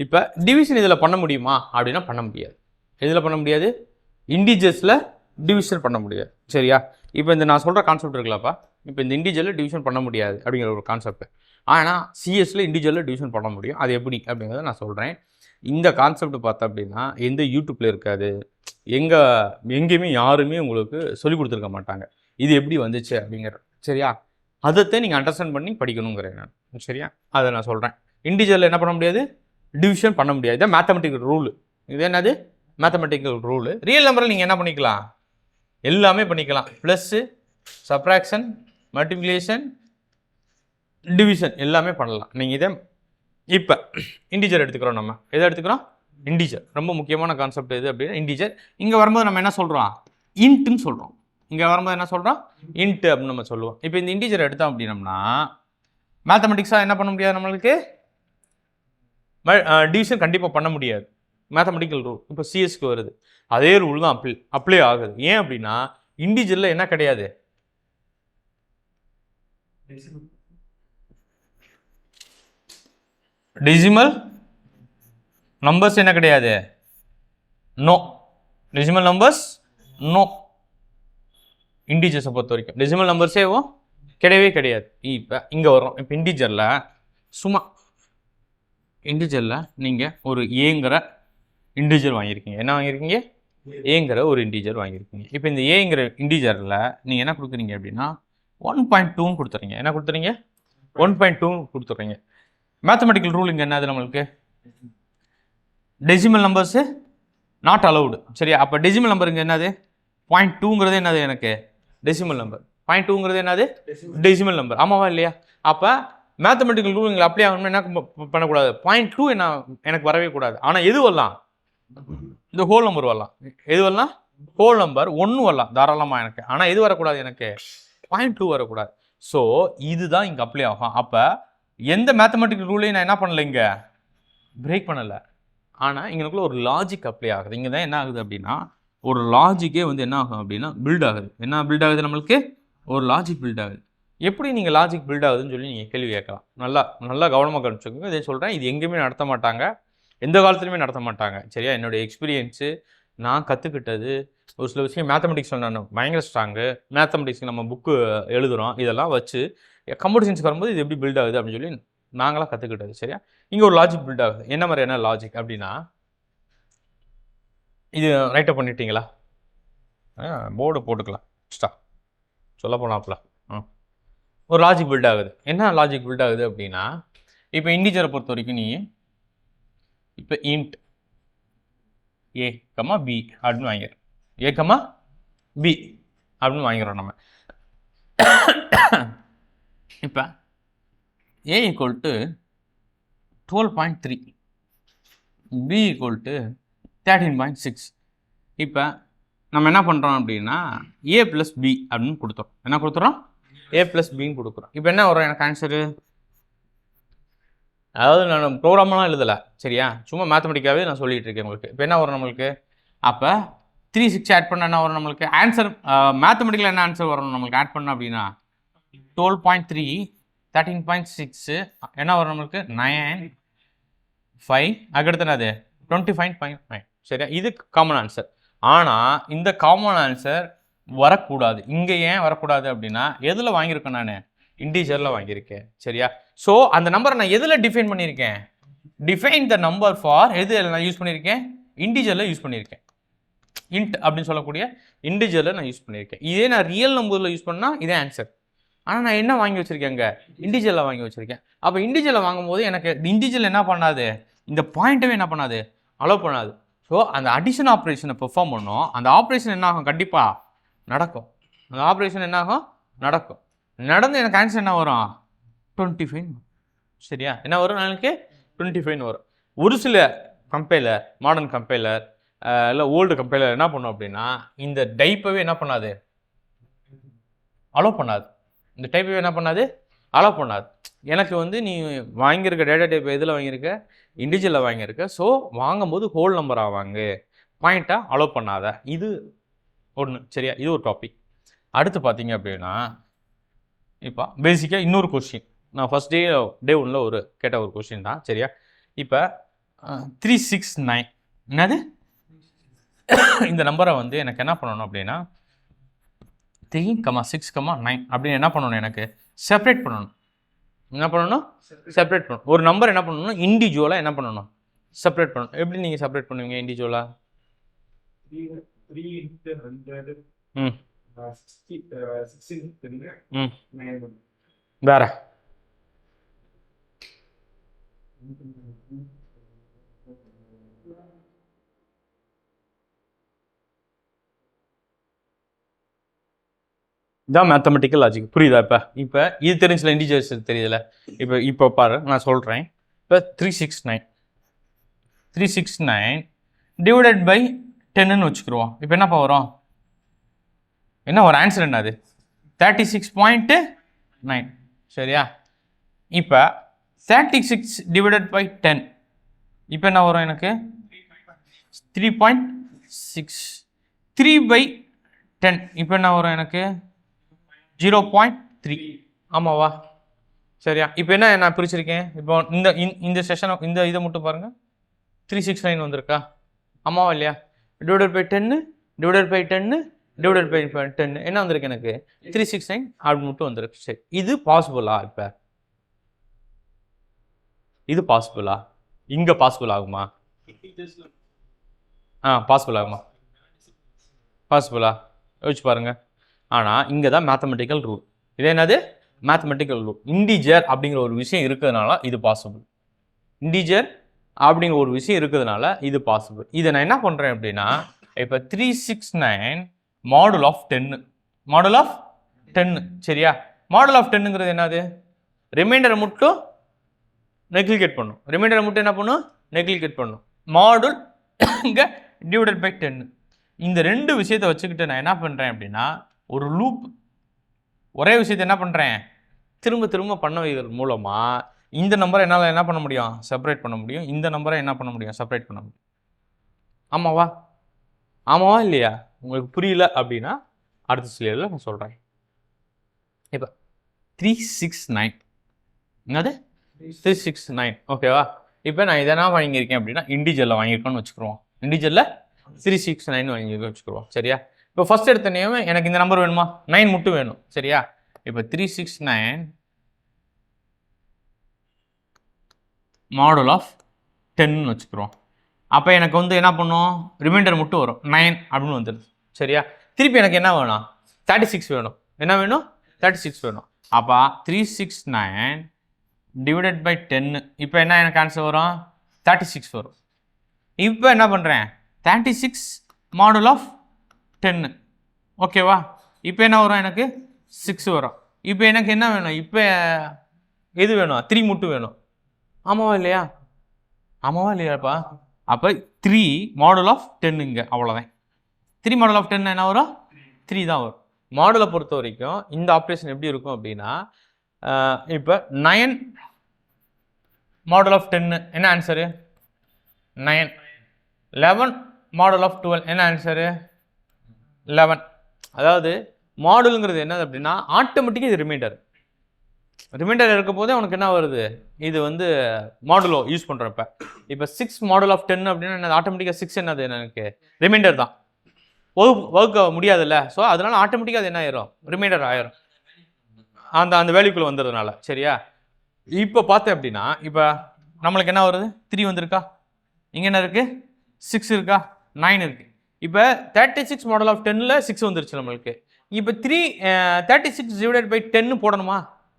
இப்போ டிவிஷன் இதில் பண்ண முடியுமா அப்படின்னா பண்ண முடியாது. இதில் பண்ண முடியாது, இன்டிஜர்ஸில் டிவிஷன் பண்ண முடியாது. சரியா? இப்போ இந்த நான் சொல்கிற கான்செப்ட் இருக்குல்லப்பா, இப்போ இந்த இன்டிஜரில் டிவிஷன் பண்ண முடியாது அப்படிங்கிற ஒரு கான்செப்ட். ஆனால் சிஎஸ்சில் இன்டிஜரில் டிவிஷன் பண்ண முடியும். அது எப்படி அப்படிங்கிறத நான் சொல்கிறேன். இந்த கான்செப்ட் பார்த்தா அப்படின்னா எந்த யூடியூப்பில் இருக்காது, எங்கேயுமே யாருமே உங்களுக்கு சொல்லிக் கொடுத்துருக்க மாட்டாங்க இது எப்படி வந்துச்சு அப்படிங்கிற. சரியா? அதைத்தான் நீங்கள் அண்டர்ஸ்டாண்ட் பண்ணி படிக்கணுங்கிறேன் நான். சரியா? அதை நான் சொல்கிறேன். இன்டிஜரில் என்ன பண்ண முடியாது? டிவிஷன் பண்ண முடியாது. இதான் மேத்தமெட்டிக்கல் ரூலு. இது என்னது? Mathematical rule. ரியல் நம்பரில் நீங்கள் என்ன பண்ணிக்கலாம்? எல்லாமே பண்ணிக்கலாம். ப்ளஸ்ஸு, சப்ராக்ஷன், மல்டிப்ளிகேஷன், டிவிஷன் எல்லாமே பண்ணலாம் நீங்கள். இதை இப்போ இன்டிஜர் எடுத்துக்கிறோம். நம்ம எதை எடுத்துக்கிறோம்? இன்டிஜர். ரொம்ப முக்கியமான கான்செப்ட் எது அப்படின்னா இன்டிஜர். இங்கே வரும்போது நம்ம என்ன சொல்கிறோம்? இன்ட்டுன்னு சொல்கிறோம். இங்கே வரும்போது என்ன சொல்கிறோம்? இன்ட்டு அப்படின்னு நம்ம சொல்லுவோம். இப்போ இந்த இன்டிஜர் எடுத்தோம் அப்படின்னம்னா மேத்தமெட்டிக்ஸாக என்ன பண்ண முடியாது நம்மளுக்கு? டிவிஷன் கண்டிப்பாக பண்ண முடியாது. மேத்தமெட்டிக்கல் ரூல் இப்போ சிஎஸ்க்கு வருது, அதே ரூல் தான் அப்ளை ஆகுது. ஏன் அப்படின்னா இன்டிஜரில் என்ன கிடையாது? டெசிமல் நம்பர்ஸ் என்ன கிடையாது? நோ. Decimal numbers no. இன்டிஜர்ஸை பொறுத்த வரைக்கும் டெசிமல் நம்பர்ஸே கிடையவே கிடையாது. இப்போ இங்கே வரும். இப்போ இன்டிஜரில் சும்மா இன்டிஜரில் நீங்கள் ஒரு ஏங்கிற இன்டிஜர் வாங்கியிருக்கீங்க. என்ன வாங்கியிருக்கீங்க? ஏங்கிற ஒரு இன்டிஜர் வாங்கியிருக்கீங்க. இப்போ இந்த ஏங்கிற இன்டிஜரில் நீங்கள் என்ன கொடுக்குறீங்க அப்படின்னா 1.2 கொடுத்துறீங்க. என்ன கொடுத்துறீங்க? 1.2 கொடுத்துட்றீங்க. மேத்தமெட்டிக்கல் ரூல் இங்கே என்னது நம்மளுக்கு? Decimal numbers not allowed. சரியா? அப்போ டெசிமல் நம்பர் இங்கே என்னது? 0.2ங்கிறது என்னது? எனக்கு டெசிமல் நம்பர். 0.2ங்கிறது என்னது? Decimal number. ஆமாவா இல்லையா? அப்போ மேத்தமெட்டிக்கல் ரூல் இங்கே அப்ளை ஆகணும்னா என்ன பண்ணக்கூடாது? 0.2 எனக்கு வரவே கூடாது. ஆனால் எது வரலாம்? இந்த ஹோல் நம்பர் வரலாம். எது வரலாம்? ஹோல் நம்பர் 1 வரலாம் தாராளமாக எனக்கு. ஆனால் எது வரக்கூடாது? எனக்கு 0.2 வரக்கூடாது. ஸோ இதுதான் இங்கே அப்ளை ஆகும். அப்போ எந்த மேத்தமெட்டிக்கல் ரூலையும் நான் என்ன பண்ணலை? இங்கே பிரேக் பண்ணலை. ஆனால் இங்கனுக்குள்ள ஒரு லாஜிக் அப்ளை ஆகுது. இங்கே தான் என்ன ஆகுது அப்படின்னா ஒரு லாஜிக்கே வந்து என்ன ஆகும் அப்படின்னா பில்ட் ஆகுது. என்ன பில்ட் ஆகுது? நம்மளுக்கு ஒரு லாஜிக் பில்ட் ஆகுது. எப்படி நீங்கள் லாஜிக் பில்ட் ஆகுதுன்னு சொல்லி நீங்கள் கேள்வி கேட்கலாம். நல்லா கவனமாக கவனிச்சுக்கோங்க. இதே சொல்கிறேன், இது எங்கேயுமே நடத்த மாட்டாங்க, எந்த காலத்துலையுமே நடத்த மாட்டாங்க. சரியா? என்னுடைய எக்ஸ்பீரியன்ஸு, நான் கற்றுக்கிட்டது ஒரு சில விஷயம். மேத்தமெட்டிக்ஸில் நான் பயங்கர ஸ்ட்ராங்கு. மேத்தமெட்டிக்ஸ்க்கு நம்ம புக்கு எழுதுகிறோம். இதெல்லாம் வச்சு கம்ப்யூட்டர் சயின்ஸ் வரும்போது இது எப்படி பில்ட் ஆகுது அப்படின்னு சொல்லி நாங்களாம் கற்றுக்கிட்டது. சரியா? இங்கே ஒரு லாஜிக் பில்ட் ஆகுது. என்ன மாதிரியான லாஜிக் அப்படின்னா, இது ரைட்டப் பண்ணிட்டீங்களா? போர்டு போட்டுக்கலாம். சொல்ல போனாப்புல ஒரு லாஜிக் பில்ட் ஆகுது. என்ன லாஜிக் பில்ட் ஆகுது அப்படின்னா, இப்போ இன்டிஜரை பொறுத்த வரைக்கும் நீ இப்போ இன்ட் ஏ கமா பி அப்படின்னு வாங்கிறோம். ஏ கமா பி அப்படின்னு வாங்கிறோம் நம்ம. இப்போ A equal to 12.3, b equal to 13.6. இப்போ நம்ம என்ன பண்ணுறோம் அப்படின்னா a + b அப்படின்னு கொடுத்துறோம். என்ன கொடுத்துறோம்? a + bன்னு கொடுக்குறோம். இப்போ என்ன வரும் எனக்கு ஆன்சரு? அதாவது நான் ப்ரோக்ராமெலாம் எழுதலை, சரியா? சும்மா மேத்தமெட்டிக்காகவே நான் சொல்லிகிட்டு இருக்கேன் உங்களுக்கு. இப்போ என்ன வரும் நம்மளுக்கு? அப்போ 3 6 ஆட் பண்ணால் என்ன வரும் நம்மளுக்கு? ஆன்சர் மேத்தமெட்டிக்கில் என்ன ஆன்சர் வரும் நம்மளுக்கு ஆட் பண்ணோம் அப்படின்னா 12.3 13.6 என்ன வரும் நம்மளுக்கு? 9 5 அதுக்கடுத்து என்னது 25.5. சரியா? இது காமன் ஆன்சர். ஆனால் இந்த காமன் ஆன்சர் வரக்கூடாது. இங்கே ஏன் வரக்கூடாது அப்படின்னா எதில் வாங்கியிருக்கேன் நான்? இன்டீஜரில் வாங்கியிருக்கேன். சரியா? ஸோ அந்த நம்பரை நான் எதில் டிஃபைன் பண்ணியிருக்கேன்? டிஃபைன் த நம்பர் ஃபார் எது நான் யூஸ் பண்ணியிருக்கேன்? இன்டீஜரில் யூஸ் பண்ணியிருக்கேன். இன்ட் அப்படின்னு சொல்லக்கூடிய இன்டீஜரில் நான் யூஸ் பண்ணியிருக்கேன். இதே நான் ரியல் நம்பரில் யூஸ் பண்ணால் இதே ஆன்சர். ஆனால் நான் என்ன வாங்கி வச்சுருக்கேங்க? இன்டீஜரில் வாங்கி வச்சுருக்கேன். அப்போ இன்டீஜரில் வாங்கும்போது எனக்கு இன்டீஜரில் என்ன பண்ணாது? இந்த பாயிண்ட்டவே என்ன பண்ணாது? அலோவ் பண்ணாது. ஸோ அந்த அடிஷன் ஆப்ரேஷனை பெர்ஃபார்ம் பண்ணோம். அந்த ஆப்ரேஷன் என்ன ஆகும்? கண்டிப்பாக நடக்கும். அந்த ஆப்ரேஷன் என்ன ஆகும்? நடக்கும். நடந்து எனக்கு ஆன்சர் என்ன வரும்? 25. சரியா? என்ன வரும்? எனக்கு 25 வரும். ஒரு சில கம்பைலர், மாடர்ன் கம்பைலர் இல்லை ஓல்டு கம்பைலர் என்ன பண்ணும் அப்படின்னா இந்த டைப்பவே என்ன பண்ணாது? அலோவ் பண்ணாது. இந்த டைப்பவே என்ன பண்ணாது? அலோவ் பண்ணாது. எனக்கு வந்து நீ வாங்கியிருக்க டேட்டா டைப் எதில் வாங்கியிருக்க? இண்டிவிஜுவலில் வாங்கியிருக்க. ஸோ வாங்கும்போது ஹோல் நம்பராக வாங்கு, பாயிண்ட்டாக அலோவ் பண்ணாத. இது ஒன்று. சரியா? இது ஒரு டாபிக். அடுத்து பார்த்தீங்க அப்படின்னா இப்போ பேசிக்காக இன்னொரு கொஸ்டின் நான் ஃபஸ்ட் டே 1 ஒரு கேட்ட ஒரு கொஸ்டின் தான். சரியா? இப்போ 369 என்னது? இந்த நம்பரை வந்து எனக்கு என்ன பண்ணணும் அப்படின்னா 3,6,9 அப்படின்னு என்ன பண்ணணும்? எனக்கு செப்பரேட் பண்ணணும். என்ன பண்ணணும்? செப்பரேட் பண்ணணும். ஒரு நம்பர் என்ன பண்ணணும்? இண்டிவிஜுவலாக என்ன பண்ணணும்? செப்பரேட் பண்ணணும். எப்படி நீங்கள் செப்பரேட் பண்ணுவீங்க இண்டிவிஜுவலாக? 3 ம் 16 ம் வேற இதான் மேத்தமெட்டிக்கல் லாஜிக். புரியுதா? இப்போ இது தெரிஞ்சில இண்டிஜுவல்ஸ் தெரியுதுல்ல? இப்போ பாரு நான் சொல்கிறேன். இப்போ 369 டிவைடட் பை 10ன்னு வச்சுக்கிடுவோம். இப்போ என்னப்பா வரும்? என்ன ஒரு ஆன்சர் என்னது? 36.9. சரியா? இப்போ 36 டிவைடட் பை 10 இப்போ என்ன வரும் எனக்கு? 3.6. 3/10 இப்போ என்ன வரும் எனக்கு? 0.3. ஆமாவா? சரியா? இப்போ என்ன நான் பிரிச்சிருக்கேன்? இப்போ இந்த செஷனை இதை மட்டும் பாருங்க. 369 வந்திருக்கா? ஆமாவா இல்லையா? Divided by 10 divided by 10 divided by 10 என்ன வந்திருக்கு எனக்கு? 369 அப்படி மட்டும் வந்திருக்கு. சரி, இது பாசிபிளா? இப்போ இது பாசிபிளா? இங்கே பாசிபிள் ஆகுமா? பாசிபிள் ஆகுமா? பாசிபிளா? யோசிச்சு பாருங்க. ஆனால் இங்கே தான் மேத்தமெட்டிக்கல் ரூல். இது என்னது? Mathematical rule. இன்டிஜர் அப்படிங்கிற ஒரு விஷயம் இருக்கிறதுனால இது பாசிபிள். இன்டிஜர் அப்படிங்கிற ஒரு விஷயம் இருக்கிறதுனால இது பாசிபிள். இதை நான் என்ன பண்ணுறேன் அப்படின்னா இப்போ 369 மாடுல் ஆஃப் 10. Module of 10. சரியா? மாடுல் ஆஃப் 10ங்கிறது என்னது? ரிமைண்டரை மட்டும் நெக்லிகேட் பண்ணும். ரிமைண்டரை மட்டும் என்ன பண்ணும்? நெக்லிகேட் பண்ணும். மாடுல் இங்கே டிவைடட் பை 10. இந்த ரெண்டு விஷயத்தை வச்சுக்கிட்டு நான் என்ன பண்ணுறேன் அப்படின்னா ஒரு லூப், ஒரே விஷயத்தை என்ன பண்ணுறேன்? திரும்ப திரும்ப பண்ண வைக்கிறது மூலமாக இந்த நம்பரை என்னால் என்ன பண்ண முடியும்? செப்பரேட் பண்ண முடியும். இந்த நம்பரை என்ன பண்ண முடியும்? செப்பரேட் பண்ண முடியும். ஆமாவா? ஆமாவா இல்லையா? உங்களுக்கு புரியல அப்படின்னா அடுத்த ஸ்லைடில் நான் சொல்கிறேன். இப்போ 369 என்னது? 369. ஓகேவா? இப்போ நான் இதெல்லாம் வாங்கியிருக்கேன் அப்படின்னா இண்டிஜுவலில் வாங்கியிருக்கோன்னு வச்சுக்கிறோம். இண்டிஜுவலில் 369 வாங்கியிருக்கோம் வச்சுக்கிறோம். சரியா? இப்போ ஃபஸ்ட் எடுத்த நேம் எனக்கு இந்த நம்பர் வேணுமா? 9 மட்டும் வேணும். சரியா? இப்போ 369 மாடுல் ஆஃப் 10ன்னு வச்சுக்கிறோம். அப்போ எனக்கு வந்து என்ன பண்ணும்? ரிமைண்டர் மட்டும் வரும் 9 அப்படின்னு வந்துடுது. சரியா? திருப்பி எனக்கு என்ன வேணும்? 36 வேணும். என்ன வேணும்? 36 வேணும். அப்போ 369 டிவைடட் பை 10 இப்போ என்ன எனக்கு ஆன்சர் வரும்? 36 வரும். இப்போ என்ன பண்ணுறேன்? 36 மாடுல் ஆஃப் 10. ஓகேவா? இப்போ என்ன வரும்? எனக்கு 6 வரும். இப்போ எனக்கு என்ன வேணும்? இப்போ எது வேணும்? 3 மட்டும் வேணும். ஆமாவா இல்லையா? ஆமாவா இல்லையாப்பா? அப்போ 3 மாடல் ஆஃப் 10 இங்கே அவ்வளோதான். 3 மாடல் ஆஃப் 10 என்ன வரும்? 3 தான் வரும். மாடலை பொறுத்த வரைக்கும் இந்த ஆப்ரேஷன் எப்படி இருக்கும் அப்படின்னா, இப்போ 9 மாடல் ஆஃப் 10 என்ன ஆன்சரு? 9. 11 மாடல் ஆஃப் 12 என்ன ஆன்சரு? 11. அதாவது மாடுலுங்கிறது என்னது அப்படின்னா ஆட்டோமேட்டிக்காக இது ரிமைண்டர். ரிமைண்டர் இருக்க போதே உனக்கு என்ன வருது? இது வந்து மாடுலோ யூஸ் பண்ணுறப்ப. இப்போ 6 மாடல் ஆஃப் 10 அப்படின்னா என்ன? ஆட்டோமேட்டிக்காக 6 என்னது எனக்கு? ரிமைண்டர் தான். வகுக்க முடியாதுல்ல. ஸோ அதனால ஆட்டோமேட்டிக்காக அது என்ன ஆயிரும்? ரிமைண்டர் ஆயிரும். அந்த வேல்யூக்குள்ள வந்துடுறதுனால. சரியா? இப்போ பார்த்தேன் அப்படின்னா இப்போ நம்மளுக்கு என்ன வருது? 3 வந்திருக்கா? இங்கே என்ன இருக்கு? 6 இருக்கா? 9 இருக்கு. இப்போ 36 மாடல் ஆஃப் 10ல் 6 வந்துருச்சு நம்மளுக்கு. இப்போ 36 டிவைடட் பை 10 போடணுமா?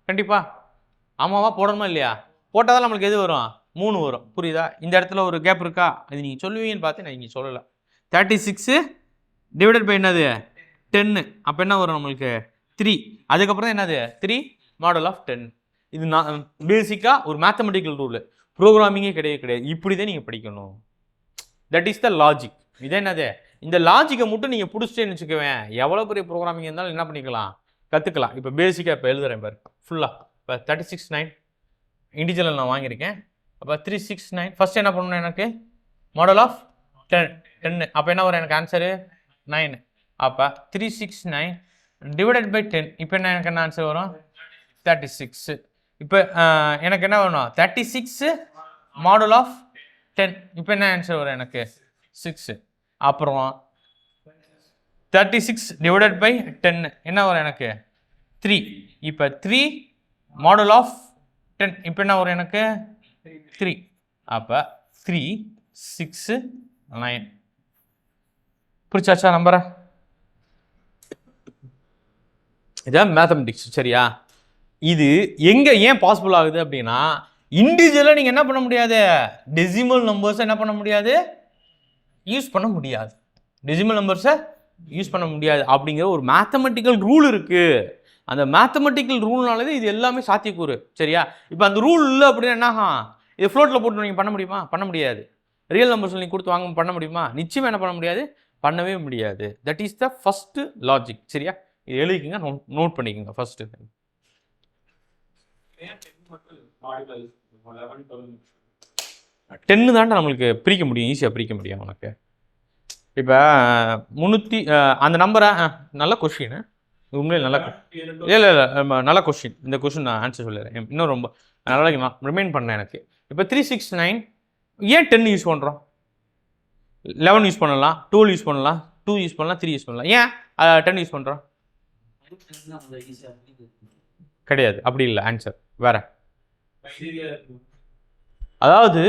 கண்டிப்பா. ஆமாவா? போடணுமா இல்லையா? போட்டால் தான் நம்மளுக்கு எது வரும்? 3 வரும். புரியுதா? இந்த இடத்துல ஒரு கேப் இருக்கா? அது நீங்கள் சொல்லுவீங்கன்னு பார்த்து நான் இங்கே சொல்லலை. 36 டிவைடட் பை என்னது? 10. அப்போ என்ன வரும் நம்மளுக்கு? 3. அதுக்கப்புறம் என்னது? 3 மாடல் ஆஃப் 10. இது நான் பேசிக்காக ஒரு மேத்தமெட்டிக்கல் ரூல். ப்ரோக்ராமிங்கே கிடையாது. இப்படி தான் நீங்கள் படிக்கணும். That is the logic. இதே என்னது? இந்த லாஜிக்கை மட்டும் நீங்கள் பிடிச்சிட்டேன்னு வச்சுக்குவேன், எவ்வளோ பெரிய ப்ரோக்ராமிங் இருந்தாலும் என்ன பண்ணிக்கலாம்? கற்றுக்கலாம். இப்போ பேசிக்காக இப்போ எழுதுறேன் பாரு ஃபுல்லாக. இப்போ 36 இண்டிஜுவல் நான் வாங்கியிருக்கேன். அப்போ 369 ஃபஸ்ட் என்ன பண்ணணும்? எனக்கு மாடல் ஆஃப் 10. அப்போ என்ன வரும் எனக்கு ஆன்சரு? 9. அப்போ 369 டிவைடட் பை 10. இப்போ எனக்கு என்ன ஆன்சர் வரும்? 36. இப்போ எனக்கு என்ன வேணும்? 36 மாடல் ஆஃப் 10. இப்போ என்ன ஆன்சர் வரும் எனக்கு? 6. அப்புறம் 36 டிவைடட் பை 10 என்ன வரும் எனக்கு? 3. இப்போ 3 மாடல் ஆஃப் 10. இப்போ என்ன வரும் எனக்கு? 3. அப்போ 3 6 9. புரிச்சாச்சா நம்பரை? இதான் மேத்தமெட்டிக்ஸ். சரியா? இது எங்கே ஏன் பாசிபிள் ஆகுது அப்படின்னா, இண்டிவிஜுவலாக நீங்கள் என்ன பண்ண முடியாது? டெசிமல் நம்பர்ஸை என்ன பண்ண முடியாது? யூஸ் பண்ண முடியாது. டெசிமல் நம்பர்ஸை யூஸ் பண்ண முடியாது அப்படிங்கிற ஒரு மேத்தமெட்டிக்கல் ரூல் இருக்குது. அந்த மேத்தமெட்டிக்கல் ரூல்னாலே இது எல்லாமே சாத்தியக்கூறு. சரியா? இப்போ அந்த ரூல் இல்லை அப்படின்னா என்ன ஆகும்? இது ஃப்ளோட்டில் போட்டு நீங்கள் பண்ண முடியுமா? பண்ண முடியாது. ரியல் நம்பர்ஸ் நீங்கள் கொடுத்து வாங்க பண்ண முடியுமா? நிச்சயமாக என்ன பண்ண முடியாது? பண்ணவே முடியாது. That is the first logic. சரியா? இது எழுதிக்கிங்க, நோட் பண்ணிக்கோங்க ஃபஸ்ட்டு. 10 தான்டா நம்மளுக்கு பிரிக்க முடியும், ஈஸியாக பிரிக்க முடியும் உனக்கு. இப்போ 300 அந்த நம்பரை நல்ல கொஷின். உண்மையிலே நல்ல இல்லை நல்ல கொஷின். இந்த கொஷின் நான் ஆன்சர் சொல்லிடுறேன். இன்னும் ரொம்ப நல்லா நான் ரிமைண்ட் பண்ணேன் எனக்கு. இப்போ 369 ஏன் 10 யூஸ் பண்ணுறோம்? 11 யூஸ் பண்ணலாம், 12 யூஸ் பண்ணலாம், 2 யூஸ் பண்ணலாம், 3 யூஸ் பண்ணலாம். ஏன் 10 யூஸ் பண்ணுறோம்? கிடையாது, அப்படி இல்லை. ஆன்சர் வேற. அதாவது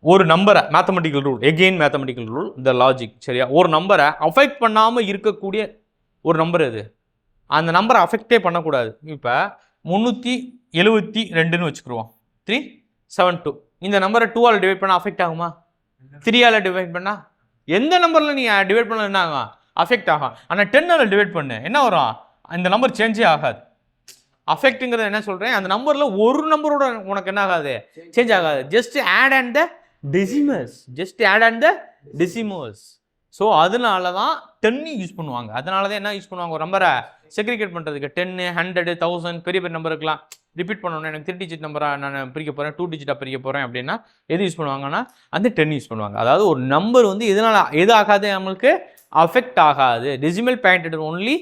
ஒரு நம்பரை mathematical rule, again mathematical rule, இந்த லாஜிக். சரியா? ஒரு நம்பரை அஃபெக்ட் பண்ணாமல் இருக்கக்கூடிய ஒரு நம்பர் எது? அந்த நம்பரை அஃபெக்டே பண்ணக்கூடாது. இப்போ 372ன்னு வச்சுக்கிடுவோம். 372. இந்த நம்பரை 2ஆல் டிவைட் பண்ணால் அஃபெக்ட் ஆகுமா? 3ஆல் டிவைட் பண்ணால் எந்த நம்பரில் நீ டிவைட் பண்ண என்ன ஆகும்? அஃபெக்ட் ஆகும். ஆனால் 10ஆல் டிவைட் பண்ணு என்ன வரும்? இந்த நம்பர் சேஞ்சே ஆகாது. அஃபெக்ட்டுங்கிறது என்ன சொல்கிறேன்? அந்த நம்பரில் ஒரு நம்பரோட உனக்கு என்ன ஆகாது? சேஞ்ச் ஆகாது. Just add and the decimals. So அதனால தான் 10 யூஸ் பண்ணுவாங்க. அதனால தான் என்ன யூஸ் பண்ணுவாங்க? ஒரு நம்பரை செக்ரிகேட் பண்ணுறதுக்கு 10, 100, 1000 பெரிய பெரிய நம்பருக்குலாம் ரிப்பீட் பண்ணணும். எனக்கு 3 டிஜிட் நம்பராக நான் பிரிக்க போகிறேன், 2 டிஜிட்டாக பிரிக்க போகிறேன் அப்படின்னா எது யூஸ் பண்ணுவாங்கன்னா அந்த 10 யூஸ் பண்ணுவாங்க. அதாவது ஒரு நம்பர் வந்து எது ஆகாது? நம்மளுக்கு அஃபெக்ட் ஆகாது. Decimal pointed only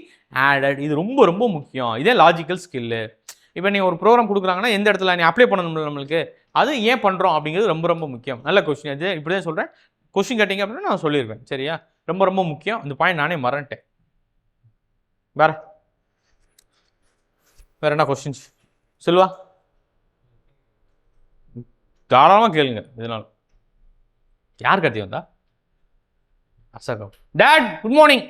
added. இது ரொம்ப ரொம்ப முக்கியம். இதே லாஜிக்கல் ஸ்கில்லு. இப்போ நீ ஒரு ப்ரோக்ராம் கொடுக்குறாங்கன்னா எந்த இடத்துல நீ அப்ளை பண்ணணும் நம்மளுக்கு, அது ஏன் பண்ணுறோம் அப்படிங்கிறது ரொம்ப ரொம்ப முக்கியம். நல்ல கொஸ்டின். அது இப்படி தான் சொல்கிறேன். கொஸ்டின் கேட்டிங்க அப்படின்னா நான் சொல்லிடுவேன். சரியா? ரொம்ப ரொம்ப முக்கியம். இந்த பாயிண்ட் நானே மறந்துட்டேன். வேற என்ன கொஸ்டின்ஸ் சொல்லுவா? தாராளமாக கேளுங்க. இதனால யார் கத்தி வந்தா? அசகா. Dot good morning.